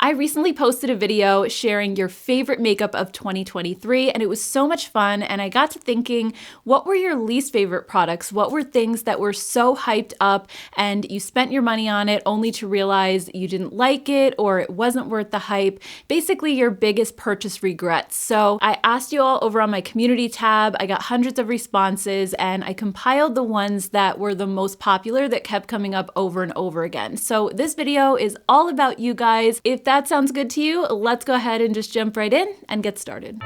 I recently posted a video sharing your favorite makeup of 2023, and it was so much fun, and I got to thinking, what were your least favorite products? What were things that were so hyped up and you spent your money on it only to realize you didn't like it or it wasn't worth the hype? Basically, your biggest purchase regrets. So I asked you all over on my community tab. I got hundreds of responses, and I compiled the ones that were the most popular that kept coming up over and over again. So this video is all about you guys. If that sounds good to you, let's go ahead and just jump right in and get started.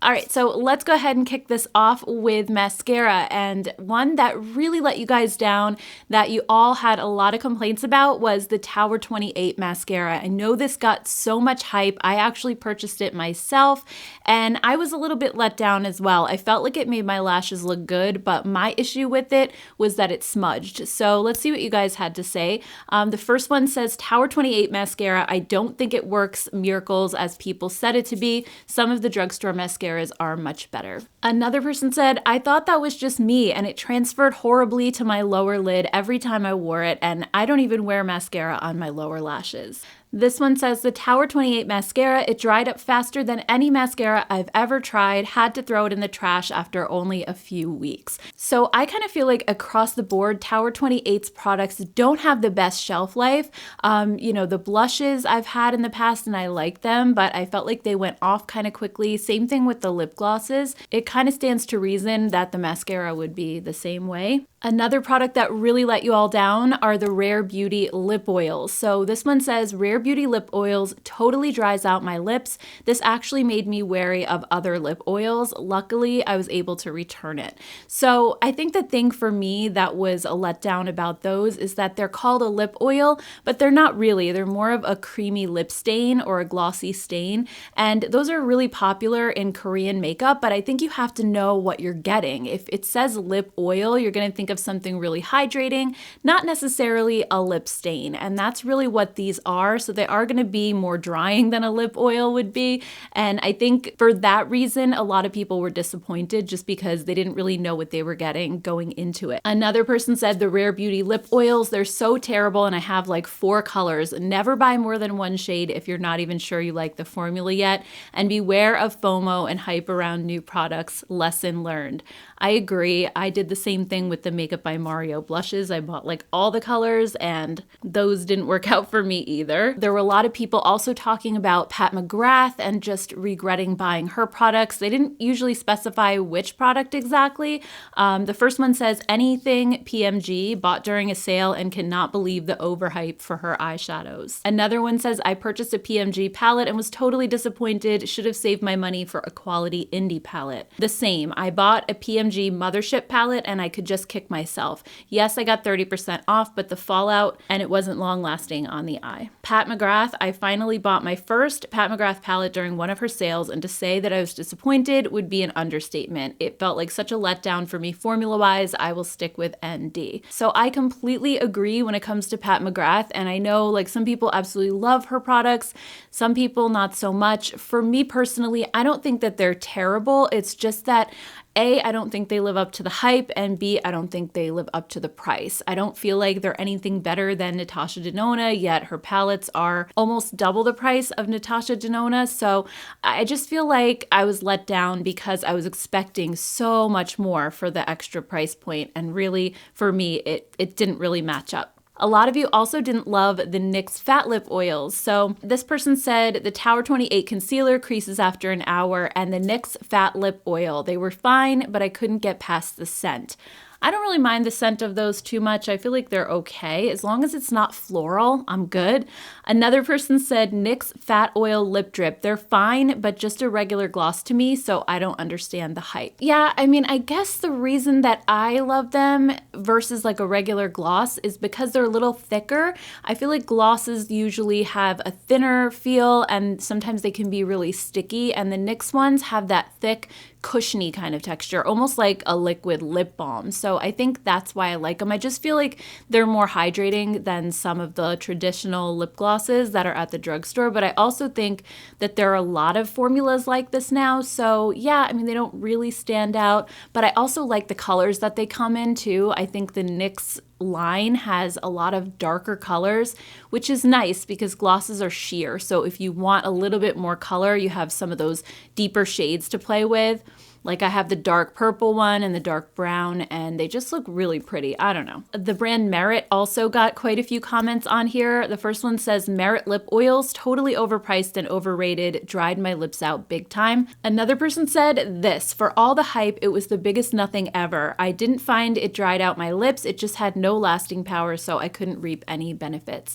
All right, so let's go ahead and kick this off with mascara. And one that really let you guys down that you all had a lot of complaints about was the Tower 28 mascara. I know this got so much hype. I actually purchased it myself and I was a little bit let down as well. I felt like it made my lashes look good, but my issue with it was that it smudged. So let's see what you guys had to say. The first one says, Tower 28 mascara, I don't think it works miracles as people said it to be. Some of the drugstore mascaras are much better. Another person said, I thought that was just me and it transferred horribly to my lower lid every time I wore it, and I don't even wear mascara on my lower lashes. This one says the Tower 28 mascara, it dried up faster than any mascara I've ever tried, had to throw it in the trash after only a few weeks. So I kind of feel like across the board, Tower 28's products don't have the best shelf life. The blushes I've had in the past and I like them, but I felt like they went off kind of quickly. Same thing with the lip glosses. It kind of stands to reason that the mascara would be the same way. Another product that really let you all down are the Rare Beauty lip oils. So this one says, Rare Beauty lip oils totally dries out my lips. This actually made me wary of other lip oils. Luckily, I was able to return it. So I think the thing for me that was a letdown about those is that they're called a lip oil, but they're not really. They're more of a creamy lip stain or a glossy stain. And those are really popular in Korean makeup, but I think you have to know what you're getting. If it says lip oil, you're going to think of something really hydrating, not necessarily a lip stain. And that's really what these are. So they are going to be more drying than a lip oil would be. And I think for that reason, a lot of people were disappointed just because they didn't really know what they were getting going into it. Another person said the Rare Beauty lip oils, they're so terrible and I have like 4 colors. Never buy more than one shade if you're not even sure you like the formula yet. And beware of FOMO and hype around new products. Lesson learned. I agree. I did the same thing with the Makeup by Mario blushes. I bought like all the colors and those didn't work out for me either. There were a lot of people also talking about Pat McGrath and just regretting buying her products. They didn't usually specify which product exactly. The first one says anything PMG, bought during a sale and cannot believe the overhype for her eyeshadows. Another one says I purchased a PMG palette and was totally disappointed. Should have saved my money for a quality indie palette. The same. I bought a PMG Mothership palette and I could just kick myself. Yes, I got 30% off, but the fallout and it wasn't long lasting on the eye. Pat McGrath, I finally bought my first Pat McGrath palette during one of her sales, and to say that I was disappointed would be an understatement. It felt like such a letdown for me formula-wise. I will stick with ND. So I completely agree when it comes to Pat McGrath, and I know like some people absolutely love her products, some people not so much. For me personally, I don't think that they're terrible. It's just that A, I don't think they live up to the hype, and B, I don't think they live up to the price. I don't feel like they're anything better than Natasha Denona, yet her palettes are almost double the price of Natasha Denona. So I just feel like I was let down because I was expecting so much more for the extra price point, and really, for me, it didn't really match up. A lot of you also didn't love the NYX Fat Lip Oils. So this person said the Tower 28 Concealer creases after an hour and the NYX Fat Lip Oil. They were fine, but I couldn't get past the scent. I don't really mind the scent of those too much. I feel like they're okay. As long as it's not floral, I'm good. Another person said NYX Fat Oil Lip Drip. They're fine, but just a regular gloss to me, so I don't understand the hype. Yeah, I mean, I guess the reason that I love them versus like a regular gloss is because they're a little thicker. I feel like glosses usually have a thinner feel and sometimes they can be really sticky, and the NYX ones have that thick, cushiony kind of texture, almost like a liquid lip balm. So I think that's why I like them. I just feel like they're more hydrating than some of the traditional lip glosses that are at the drugstore. But I also think that there are a lot of formulas like this now. So yeah, I mean, they don't really stand out, but I also like the colors that they come in too. I think the NYX line has a lot of darker colors, which is nice because glosses are sheer. So if you want a little bit more color, you have some of those deeper shades to play with. Like I have the dark purple one and the dark brown, and they just look really pretty. I don't know. The brand Merit also got quite a few comments on here. The first one says, Merit lip oils, totally overpriced and overrated, dried my lips out big time. Another person said this, for all the hype, it was the biggest nothing ever. I didn't find it dried out my lips. It just had no lasting power, so I couldn't reap any benefits.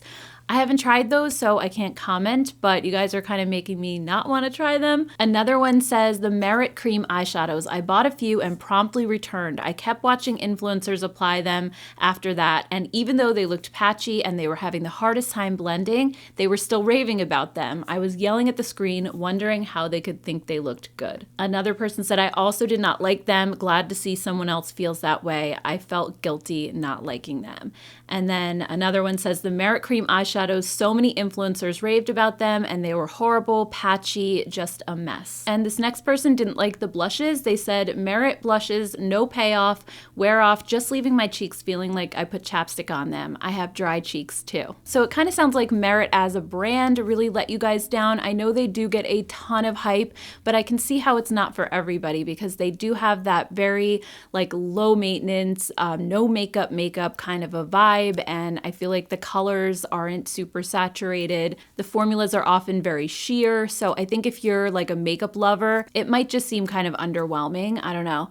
I haven't tried those, so I can't comment, but you guys are kind of making me not want to try them. Another one says, the Merit Cream eyeshadows. I bought a few and promptly returned. I kept watching influencers apply them after that, and even though they looked patchy and they were having the hardest time blending, they were still raving about them. I was yelling at the screen, wondering how they could think they looked good. Another person said, I also did not like them. Glad to see someone else feels that way. I felt guilty not liking them. And then another one says, the Merit Cream eyeshadows, so many influencers raved about them and they were horrible, patchy, just a mess. And this next person didn't like the blushes. They said, Merit blushes, no payoff, wear off, just leaving my cheeks feeling like I put chapstick on them. I have dry cheeks too. So it kind of sounds like Merit as a brand really let you guys down. I know they do get a ton of hype, but I can see how it's not for everybody because they do have that very like low maintenance, no makeup kind of a vibe. And I feel like the colors aren't super saturated. The formulas are often very sheer. So I think if you're like a makeup lover, it might just seem kind of underwhelming. I don't know.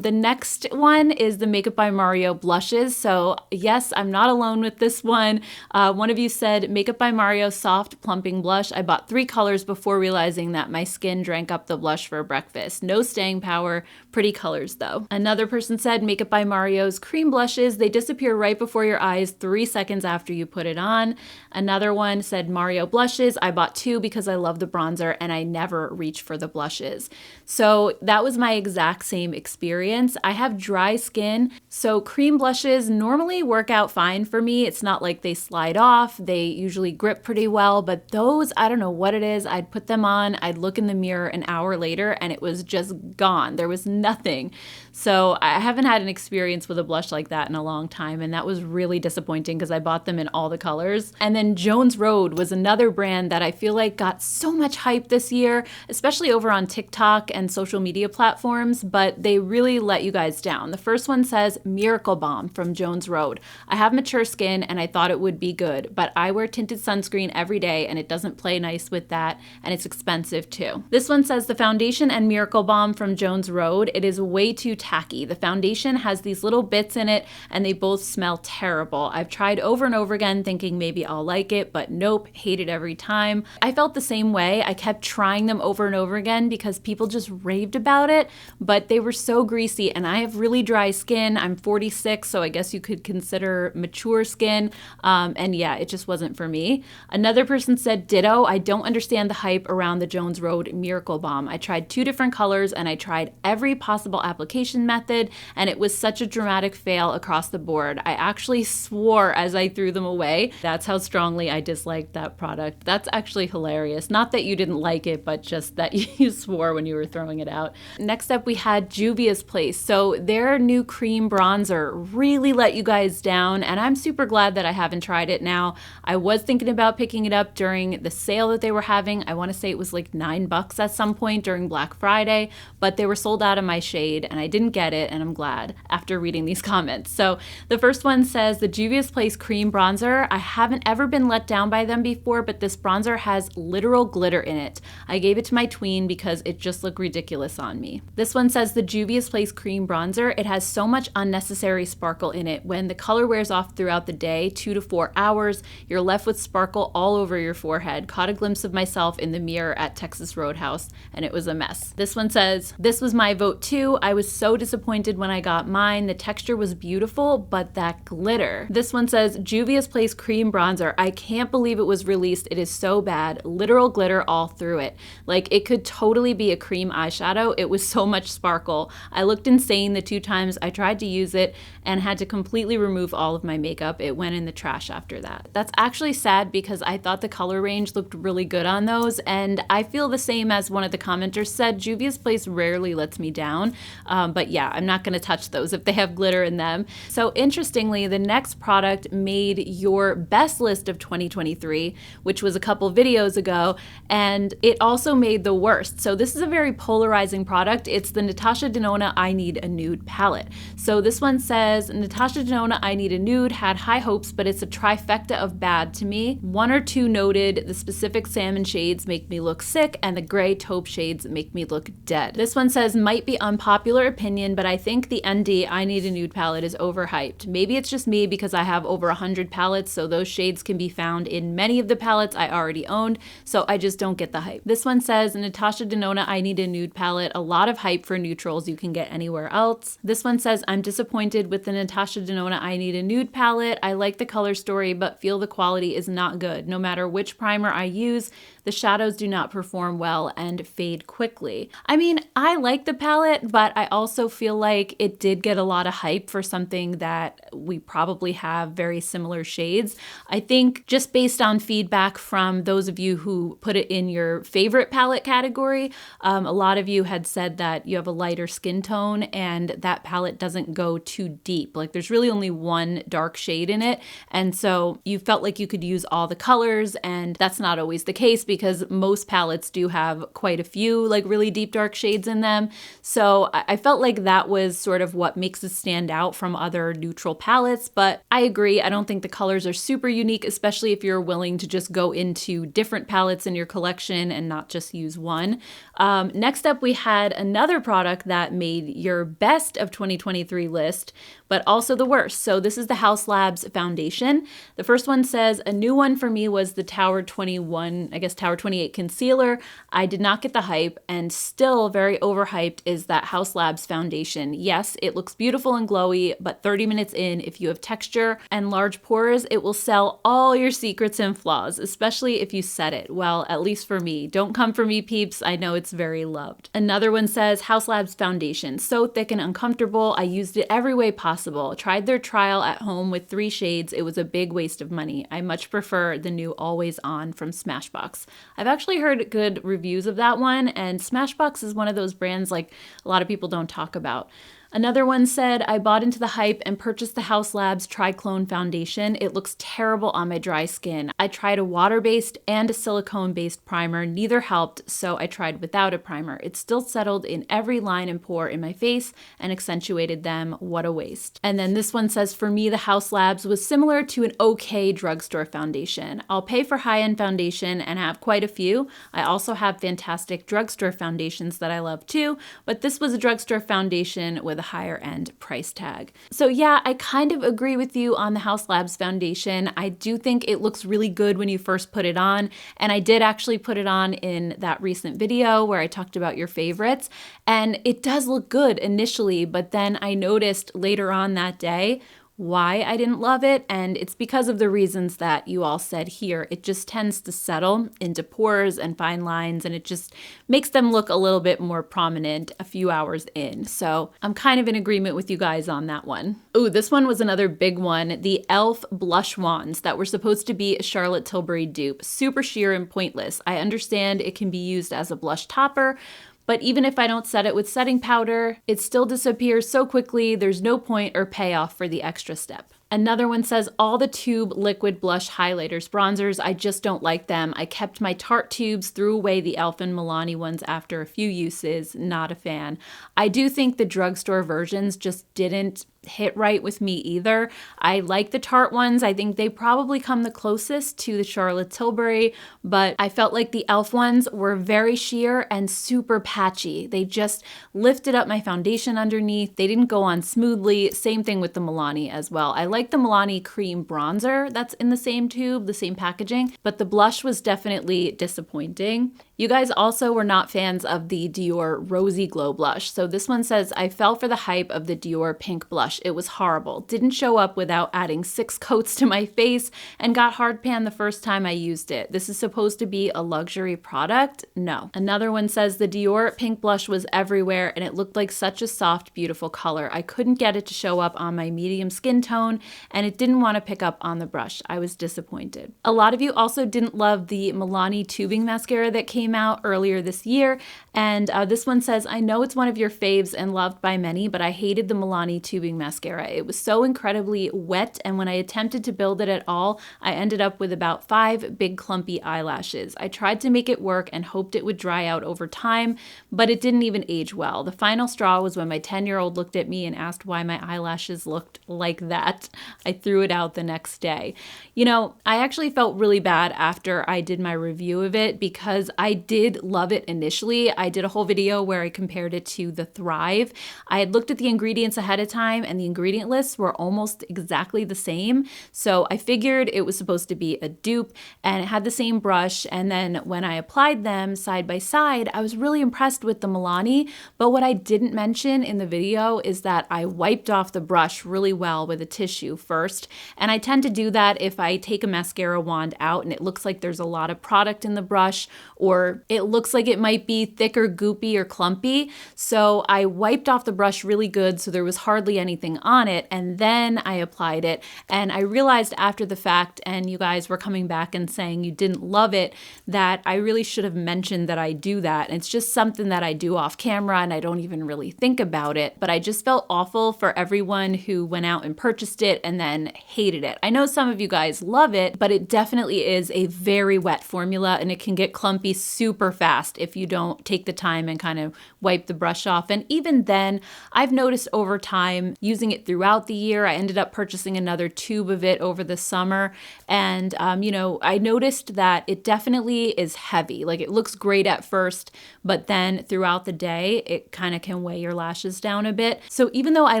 The next one is the Makeup by Mario blushes. So yes, I'm not alone with this one. One of you said Makeup by Mario soft plumping blush. I bought 3 colors before realizing that my skin drank up the blush for breakfast. No staying power, pretty colors though. Another person said Makeup by Mario's cream blushes. They disappear right before your eyes 3 seconds after you put it on. Another one said Mario blushes. I bought 2 because I love the bronzer and I never reach for the blushes. So that was my exact same experience. I have dry skin, so cream blushes normally work out fine for me. It's not like they slide off. They usually grip pretty well, but those, I don't know what it is. I'd put them on, I'd look in the mirror an hour later and it was just gone. There was nothing. So I haven't had an experience with a blush like that in a long time, and that was really disappointing because I bought them in all the colors. And then Jones Road was another brand that I feel like got so much hype this year, especially over on TikTok and social media platforms, but they really let you guys down. The first one says Miracle Balm from Jones Road. I have mature skin and I thought it would be good, but I wear tinted sunscreen every day and it doesn't play nice with that, and it's expensive too. This one says the foundation and Miracle Balm from Jones Road. It is way too tacky. The foundation has these little bits in it and they both smell terrible. I've tried over and over again thinking maybe I'll like it, but nope, hate it every time. I felt the same way. I kept trying them over and over again because people just raved about it, but they were so greasy and I have really dry skin. I'm 46, so I guess you could consider mature skin. And yeah, it just wasn't for me. Another person said ditto. I don't understand the hype around the Jones Road Miracle Balm. I tried 2 different colors and I tried every possible application method and it was such a dramatic fail across the board. I actually swore as I threw them away. That's That's how strongly I disliked that product. That's actually hilarious. Not that you didn't like it, but just that you swore when you were throwing it out. Next up, we had Juvia's Place. So their new cream bronzer really let you guys down, and I'm super glad that I haven't tried it now. I was thinking about picking it up during the sale that they were having. I want to say it was like $9 at some point during Black Friday, but they were sold out of my shade and I didn't get it, and I'm glad after reading these comments. So the first one says, the Juvia's Place cream bronzer. I haven't ever been let down by them before, but this bronzer has literal glitter in it. I gave it to my tween because it just looked ridiculous on me. This one says the Juvia's Place cream bronzer. It has so much unnecessary sparkle in it. When the color wears off throughout the day, 2 to 4 hours, you're left with sparkle all over your forehead. Caught a glimpse of myself in the mirror at Texas Roadhouse, and it was a mess. This one says, this was my vote too. I was so disappointed when I got mine. The texture was beautiful, but that glitter. This one says, Juvia's Place cream bronzer. I can't believe it was released. It is so bad. Literal glitter all through it. Like, it could totally be a cream eyeshadow. It was so much sparkle. I looked insane the 2 times I tried to use it and had to completely remove all of my makeup. It went in the trash after that. That's actually sad because I thought the color range looked really good on those, and I feel the same as one of the commenters said. Juvia's Place rarely lets me down, but yeah, I'm not going to touch those if they have glitter in them. So interestingly, the next product made your best list of 2023, which was a couple videos ago, and it also made the worst. So this is a very polarizing product. It's the Natasha Denona I Need a Nude palette. So this one says, Natasha Denona I Need a Nude had high hopes, but it's a trifecta of bad to me. 1 or 2 noted, the specific salmon shades make me look sick, and the gray taupe shades make me look dead. This one says, might be unpopular opinion, but I think the ND I Need a Nude palette is overhyped. Maybe it's just me because I have over 100 palettes, so those shades can be found in many of the palettes I already owned, so I just don't get the hype. This one says, Natasha Denona I Need a Nude palette, a lot of hype for neutrals you can get anywhere else. This one says, I'm disappointed with the Natasha Denona I Need a Nude palette. I like the color story, but feel the quality is not good. No matter which primer I use, the shadows do not perform well and fade quickly. I mean, I like the palette, but I also feel like it did get a lot of hype for something that we probably have very similar shades. I think just based on feedback from those of you who put it in your favorite palette category, a lot of you had said that you have a lighter skin tone and that palette doesn't go too deep. Like, there's really only one dark shade in it, and so you felt like you could use all the colors, and that's not always the case because most palettes do have quite a few like really deep dark shades in them. So I felt like that was sort of what makes it stand out from other neutral palettes, but I agree. I don't think the colors are super unique, especially if you're willing to just go into different palettes in your collection and not just use one. Next up, we had another product that made your best of 2023 list, but also the worst. So this is the Haus Labs foundation. The first one says, a new one for me was the Tower 21, I guess Tower 28 concealer. I did not get the hype, and still very overhyped is that Haus Labs foundation. Yes, it looks beautiful and glowy, but 30 minutes in, if you have texture and large pores, it will sell all your secrets and flaws, especially if you set it. Well, at least for me. Don't come for me, peeps. I know it's very loved. Another one says, Haus Labs foundation. So thick and uncomfortable. I used it every way possible. Tried their trial at home with 3 shades. It was a big waste of money. I much prefer the new Always On from Smashbox. I've actually heard good reviews of that one, and Smashbox is one of those brands like a lot of people don't talk about. Another one said, I bought into the hype and purchased the Haus Labs Triclone Foundation. It looks terrible on my dry skin. I tried a water-based and a silicone-based primer. Neither helped, so I tried without a primer. It still settled in every line and pore in my face and accentuated them. What a waste. And then this one says, for me, the Haus Labs was similar to an okay drugstore foundation. I'll pay for high-end foundation and have quite a few. I also have fantastic drugstore foundations that I love too, but this was a drugstore foundation with a higher end price tag. So yeah, I kind of agree with you on the Haus Labs foundation. I do think it looks really good when you first put it on, and I did actually put it on in that recent video where I talked about your favorites, and it does look good initially, but then I noticed later on that day why I didn't love it, and it's because of the reasons that you all said here. It just tends to settle into pores and fine lines, and it just makes them look a little bit more prominent a few hours in. So I'm kind of in agreement with you guys on that one. Ooh, this one was another big one. The e.l.f. blush wands that were supposed to be a Charlotte Tilbury dupe. Super sheer and pointless. I understand it can be used as a blush topper, but even if I don't set it with setting powder, it still disappears so quickly, there's no point or payoff for the extra step. Another one says, all the tube liquid blush highlighters, bronzers, I just don't like them. I kept my Tarte tubes, threw away the e.l.f. and Milani ones after a few uses. Not a fan. I do think the drugstore versions just didn't hit right with me either. I like the Tarte ones. I think they probably come the closest to the Charlotte Tilbury, but I felt like the e.l.f. ones were very sheer and super patchy. They just lifted up my foundation underneath. They didn't go on smoothly. Same thing with the Milani as well. I like the Milani cream bronzer that's in the same tube, the same packaging, but the blush was definitely disappointing. You guys also were not fans of the Dior Rosy Glow blush. So this one says, I fell for the hype of the Dior pink blush. It was horrible. Didn't show up without adding 6 coats to my face and got hard pan the first time I used it. This is supposed to be a luxury product? No. Another one says the Dior pink blush was everywhere and it looked like such a soft, beautiful color. I couldn't get it to show up on my medium skin tone and it didn't want to pick up on the brush. I was disappointed. A lot of you also didn't love the Milani tubing mascara that came out earlier this year, and this one says, I know it's one of your faves and loved by many, but I hated the Milani tubing mascara. It was so incredibly wet, and when I attempted to build it at all, I ended up with about 5 big clumpy eyelashes. I tried to make it work and hoped it would dry out over time, but it didn't even age well. The final straw was when my 10-year-old looked at me and asked why my eyelashes looked like that. I threw it out the next day. You know, I actually felt really bad after I did my review of it because I did love it initially. I did a whole video where I compared it to the Thrive. I had looked at the ingredients ahead of time and the ingredient lists were almost exactly the same. So I figured it was supposed to be a dupe and it had the same brush. And then when I applied them side by side, I was really impressed with the Milani. But what I didn't mention in the video is that I wiped off the brush really well with a tissue first. And I tend to do that if I take a mascara wand out and it looks like there's a lot of product in the brush, or it looks like it might be thick or goopy or clumpy. So I wiped off the brush really good so there was hardly anything on it, and then I applied it. And I realized after the fact, and you guys were coming back and saying you didn't love it, that I really should have mentioned that I do that. And it's just something that I do off camera and I don't even really think about it. But I just felt awful for everyone who went out and purchased it and then hated it. I know some of you guys love it, but it definitely is a very wet formula and it can get clumpy super fast if you don't take the time and kind of wipe the brush off. And even then, I've noticed over time using it throughout the year. I ended up purchasing another tube of it over the summer. And, you know, I noticed that it definitely is heavy. Like it looks great at first, but then throughout the day, it kind of can weigh your lashes down a bit. So even though I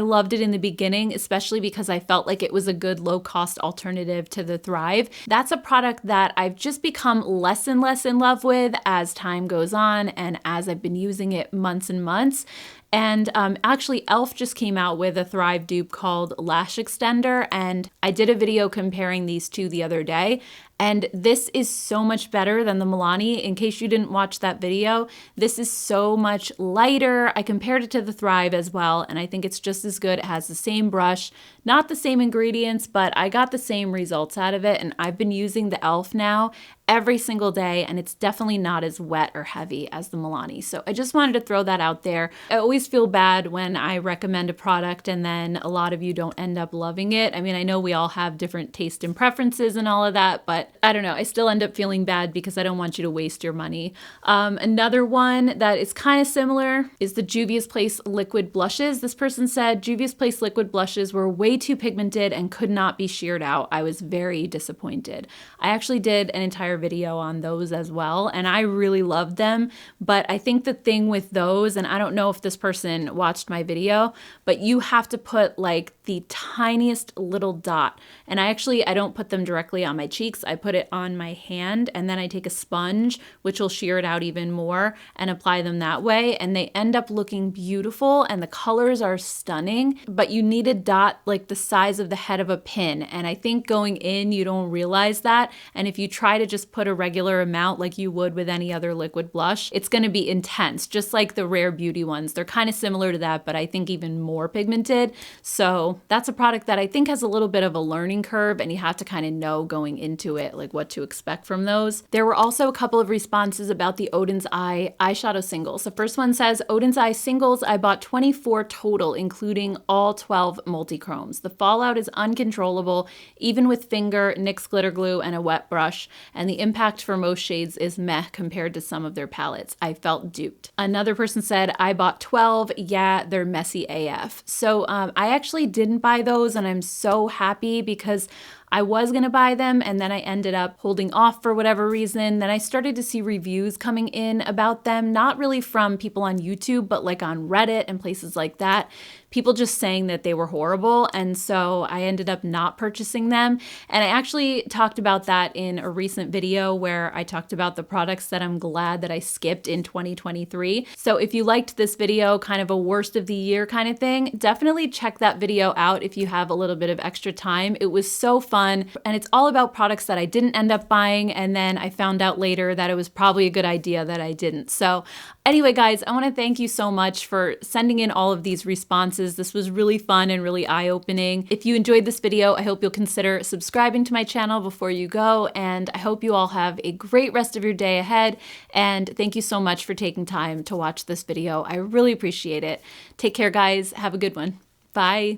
loved it in the beginning, especially because I felt like it was a good low-cost alternative to the Thrive, that's a product that I've just become less and less in love with as time goes on and as I've been using it months and months. And actually, e.l.f. just came out with a Thrive dupe called Lash Extender, and I did a video comparing these two the other day. And this is so much better than the Milani. In case you didn't watch that video, this is so much lighter. I compared it to the Thrive as well, and I think it's just as good. It has the same brush, not the same ingredients, but I got the same results out of it. And I've been using the e.l.f. now every single day, and it's definitely not as wet or heavy as the Milani. So I just wanted to throw that out there. I always feel bad when I recommend a product and then a lot of you don't end up loving it. I mean, I know we all have different taste and preferences and all of that, but I don't know, I still end up feeling bad because I don't want you to waste your money. Another one that is kind of similar is the Juvia's Place liquid blushes. This person said Juvia's Place liquid blushes were way too pigmented and could not be sheared out. I was very disappointed. I actually did an entire video on those as well, and I really loved them. But I think the thing with those, and I don't know if this person watched my video, but you have to put like the tiniest little dot. And I don't put them directly on my cheeks. I I put it on my hand and then I take a sponge, which will sheer it out even more, and apply them that way. And they end up looking beautiful and the colors are stunning, but you need a dot like the size of the head of a pin. And I think going in, you don't realize that. And if you try to just put a regular amount like you would with any other liquid blush, it's going to be intense, just like the Rare Beauty ones. They're kind of similar to that, but I think even more pigmented. So that's a product that I think has a little bit of a learning curve, and you have to kind of know going into it, like what to expect from those. There were also a couple of responses about the Odin's Eye eyeshadow singles. The first one says, Odin's Eye singles, I bought 24 total, including all 12 multi-chromes. The fallout is uncontrollable, even with finger, NYX glitter glue, and a wet brush, and the impact for most shades is meh compared to some of their palettes. I felt duped. Another person said, I bought 12. Yeah, they're messy AF. So I actually didn't buy those, and I'm so happy because I was going to buy them and then I ended up holding off for whatever reason. Then I started to see reviews coming in about them, not really from people on YouTube, but like on Reddit and places like that. People just saying that they were horrible. And so I ended up not purchasing them. And I actually talked about that in a recent video where I talked about the products that I'm glad that I skipped in 2023. So if you liked this video, kind of a worst of the year kind of thing, definitely check that video out if you have a little bit of extra time. It was so fun. And it's all about products that I didn't end up buying. And then I found out later that it was probably a good idea that I didn't. So anyway, guys, I want to thank you so much for sending in all of these responses. This was really fun and really eye-opening. If you enjoyed this video, I hope you'll consider subscribing to my channel before you go. And I hope you all have a great rest of your day ahead. And thank you so much for taking time to watch this video. I really appreciate it. Take care, guys. Have a good one. Bye.